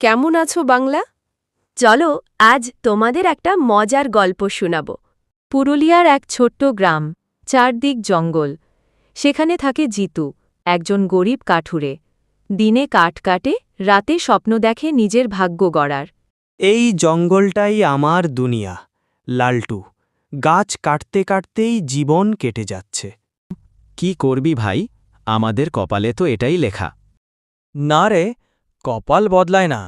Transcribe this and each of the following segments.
কেমন আছো বাংলা? চলো আজ তোমাদের একটা মজার গল্প শোনাব। পুরুলিয়ার এক ছোট্ট গ্রাম, চারদিক জঙ্গল। সেখানে থাকে জিতু, একজন গরিব কাঠুরে। দিনে কাঠ কাটে, রাতে স্বপ্ন দেখে নিজের ভাগ্য গড়ার। এই জঙ্গলটাই আমার দুনিয়া, লালটু। গাছ কাটতে কাটতেই জীবন কেটে যাচ্ছে। কি করবি ভাই, আমাদের কপালে তো এটাই লেখা। না রে, কপাল বদলায় না,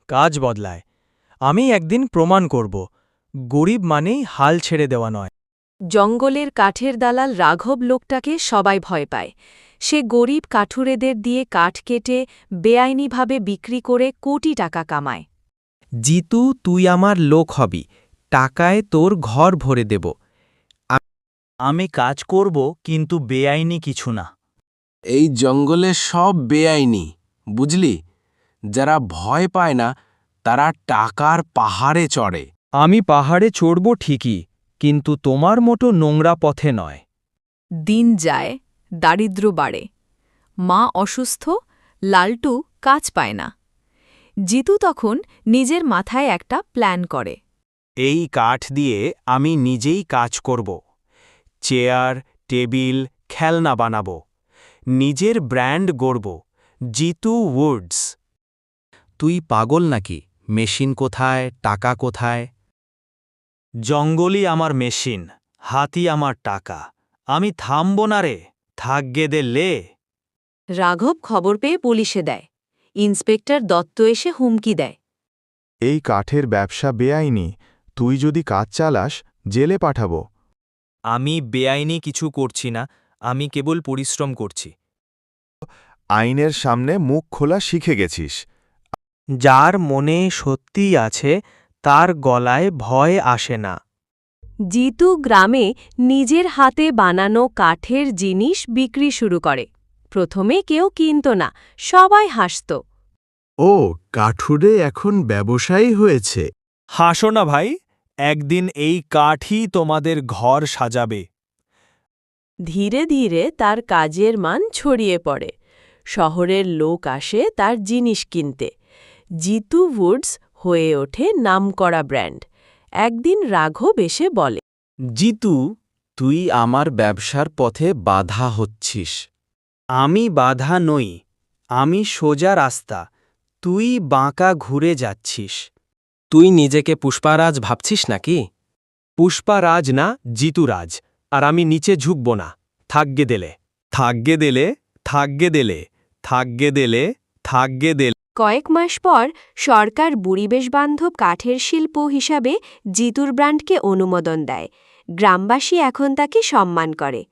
কাজ বদলায়। আমি একদিন প্রমাণ করব, গরিব মানেই হাল ছেড়ে দেওয়া নয়। জঙ্গলের কাঠের দালাল রাঘব লোকটাকে সবাই ভয় পায়। সে গরিব কাঠুরেদের দিয়ে কাঠ কেটে বেআইনিভাবে বিক্রি করে কোটি টাকা কামায়। জিতু, তুই আমার লোক হবি, টাকায় তোর ঘর ভরে দেব। আমি কাজ করব, কিন্তু বেআইনি কিছু না। এই জঙ্গলে সব বেআইনি, বুঝলি? যারা ভয় পায় না তারা টাকার পাহাড়ে চড়ে। আমি পাহাড়ে চড়ব ঠিকই, কিন্তু তোমার মতো নোংরা পথে নয়। দিন যায়, দারিদ্র্য বাড়ে। মা অসুস্থ, লালটু কাজ পায় না। জিতু তখন নিজের মাথায় একটা প্ল্যান করে। এই কাঠ দিয়ে আমি নিজেই কাজ করব। চেয়ার, টেবিল, খেলনা বানাবো। নিজের ব্র্যান্ড গড়ব, জিতু উডস। তুই পাগল নাকি? মেশিন কোথায়, টাকা কোথায়? জঙ্গলই আমার মেশিন, হাতি আমার টাকা। আমি থামব না রে, থাকগে দে লে। রাঘব খবর পেয়ে পুলিশে দেয়। ইন্সপেক্টর দত্ত এসে হুমকি দেয়। এই কাঠের ব্যবসা বেআইনি, তুই যদি কাজ চালাস জেলে পাঠাবো। আমি বেআইনি কিছু করছি না, আমি কেবল পরিশ্রম করছি। আইনের সামনে মুখ খোলা শিখে গেছিস। যার মনে সত্যিই আছে তার গলায় ভয় আসে না। জিতু গ্রামে নিজের হাতে বানানো কাঠের জিনিস বিক্রি শুরু করে। প্রথমে কেউ কিনত না, সবাই হাসত। ও, কাঠুরে এখন ব্যবসায়ী হয়েছে। হাসো না ভাই, একদিন এই কাঠই তোমাদের ঘর সাজাবে। ধীরে ধীরে তার কাজের মান ছড়িয়ে পড়ে। শহরের লোক আসে তার জিনিস কিনতে। জিতু উডস হয়ে ওঠে নামকরা ব্র্যান্ড। একদিন রাঘব এসে বলে, জিতু, তুই আমার ব্যবসার পথে বাধা হচ্ছিস। আমি বাধা নই, আমি সোজা রাস্তা, তুই বাঁকা ঘুরে যাচ্ছিস। তুই নিজেকে পুষ্পারাজ ভাবছিস নাকি? পুষ্পারাজ না, জিতুরাজ। আর আমি নিচে ঝুঁকব না, থাকগে দেলে, থাকগে দেলে, থাকগে দেলে, থাকগে দেলে, থাকগে দেলে। কয়েক মাস পর সরকার পরিবেশবান্ধব কাঠের শিল্প হিসাবে জিতুর ব্র্যান্ডকে অনুমোদন দেয়। গ্রামবাসী এখন তাকে সম্মান করে।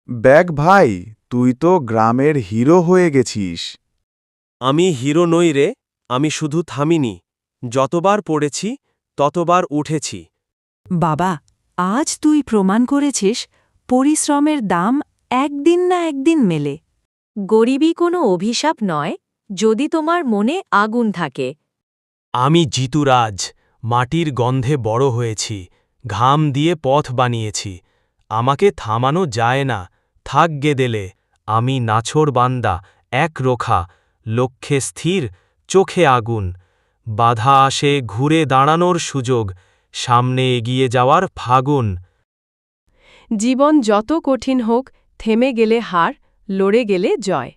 ব্যাগ ভাই, তুই তো গ্রামের হিরো হয়ে গেছিস। আমি হিরো নই রে, আমি শুধু থামিনি। যতবার পড়েছি ততবার উঠেছি। বাবা, আজ তুই প্রমাণ করেছিস পরিশ্রমের দাম একদিন না একদিন মেলে। গরিবই কোনো অভিশাপ নয়, যদি তোমার মনে আগুন থাকে। আমি জিতুরাজ, মাটির গন্ধে বড় হয়েছি, ঘাম দিয়ে পথ বানিয়েছি। আমাকে থামানো যায় না, থাকগে দেলে। আমি নাছোড় বান্দা, এক রোখা, লক্ষ্যে স্থির, চোখে আগুন। বাধা আসে ঘুরে দাঁড়ানোর সুযোগ, সামনে এগিয়ে যাওয়ার ফাগুন। জীবন যত কঠিন হোক, থেমে গেলে হার, লড়ে গেলে জয়।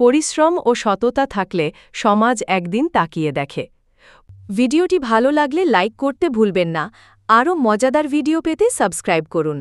পরিশ্রম ও সততা থাকলে সমাজ একদিন তাকিয়ে দেখে। ভিডিওটি ভালো লাগলে লাইক করতে ভুলবেন না। আরও মজাদার ভিডিও পেতে সাবস্ক্রাইব করুন।